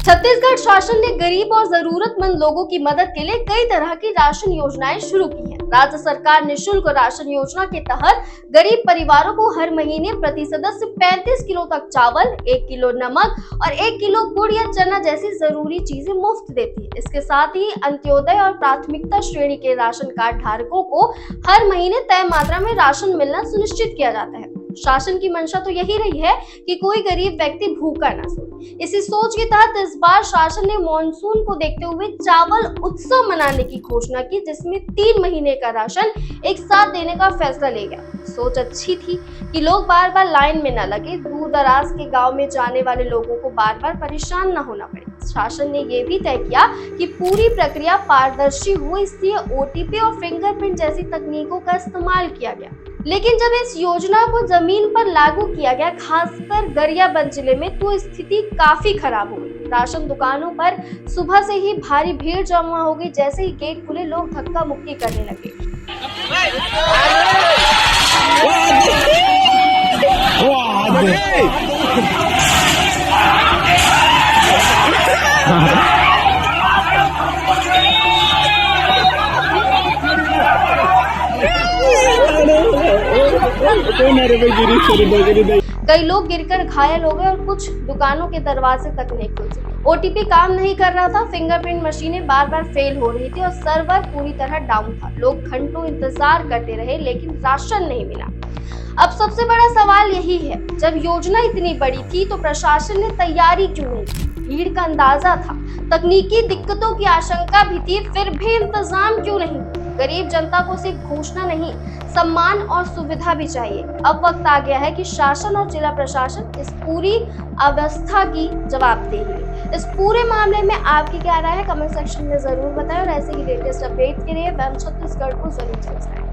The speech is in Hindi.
छत्तीसगढ़ शासन ने गरीब और जरूरतमंद लोगों की मदद के लिए कई तरह की राशन योजनाएं शुरू की हैं। राज्य सरकार निःशुल्क राशन योजना के तहत गरीब परिवारों को हर महीने प्रति सदस्य 35 किलो तक चावल, 1 किलो नमक और 1 किलो गुड़ या चना जैसी जरूरी चीजें मुफ्त देती है। इसके साथ ही अंत्योदय और प्राथमिकता श्रेणी के राशन कार्ड धारकों को हर महीने तय मात्रा में राशन मिलना सुनिश्चित किया जाता है। शासन की मंशा तो यही रही है कि कोई गरीब व्यक्ति भूखा न सोए। इसी सोच के तहत इस बार शासन ने मॉनसून को देखते हुए चावल उत्सव मनाने की घोषणा की, जिसमें 3 महीने का राशन एक साथ देने का फैसला लिया गया। सोच अच्छी थी कि लोग बार बार लाइन में न लगे, दूर दराज के गांव में जाने वाले लोगों को बार बार परेशान न होना पड़े। शासन ने ये भी तय किया कि पूरी प्रक्रिया पारदर्शी हो, इसलिए ओटीपी और फिंगरप्रिंट जैसी तकनीकों का इस्तेमाल किया गया। लेकिन जब इस योजना को जमीन पर लागू किया गया, खासकर गरियाबंद जिले में, तो स्थिति काफी खराब हो गई। राशन दुकानों पर सुबह से ही भारी भीड़ जमा हो गई। जैसे ही गेट खुले, लोग धक्का मुक्की करने लगे। कई लोग गिरकर घायल हो गए और कुछ दुकानों के दरवाजे तक नहीं खुल सके। ओटीपी काम नहीं कर रहा था, फिंगरप्रिंट मशीनें बार बार फेल हो रही थी और सर्वर पूरी तरह डाउन था। लोग घंटों इंतजार करते रहे, लेकिन राशन नहीं मिला। अब सबसे बड़ा सवाल यही है, जब योजना इतनी बड़ी थी तो प्रशासन ने तैयारी क्यों नहीं की? भीड़ का अंदाजा था, तकनीकी दिक्कतों की आशंका भी थी, फिर भी इंतजाम क्यों नहीं? गरीब जनता को सिर्फ घोषणा नहीं, सम्मान और सुविधा भी चाहिए। अब वक्त आ गया है कि शासन और जिला प्रशासन इस पूरी अवस्था की जवाबदेही। इस पूरे मामले में आपकी क्या राय है? कमेंट सेक्शन में जरूर बताएं और ऐसे ही लेटेस्ट अपडेट के लिए वैम छत्तीसगढ़ को जरूर सब्सक्राइब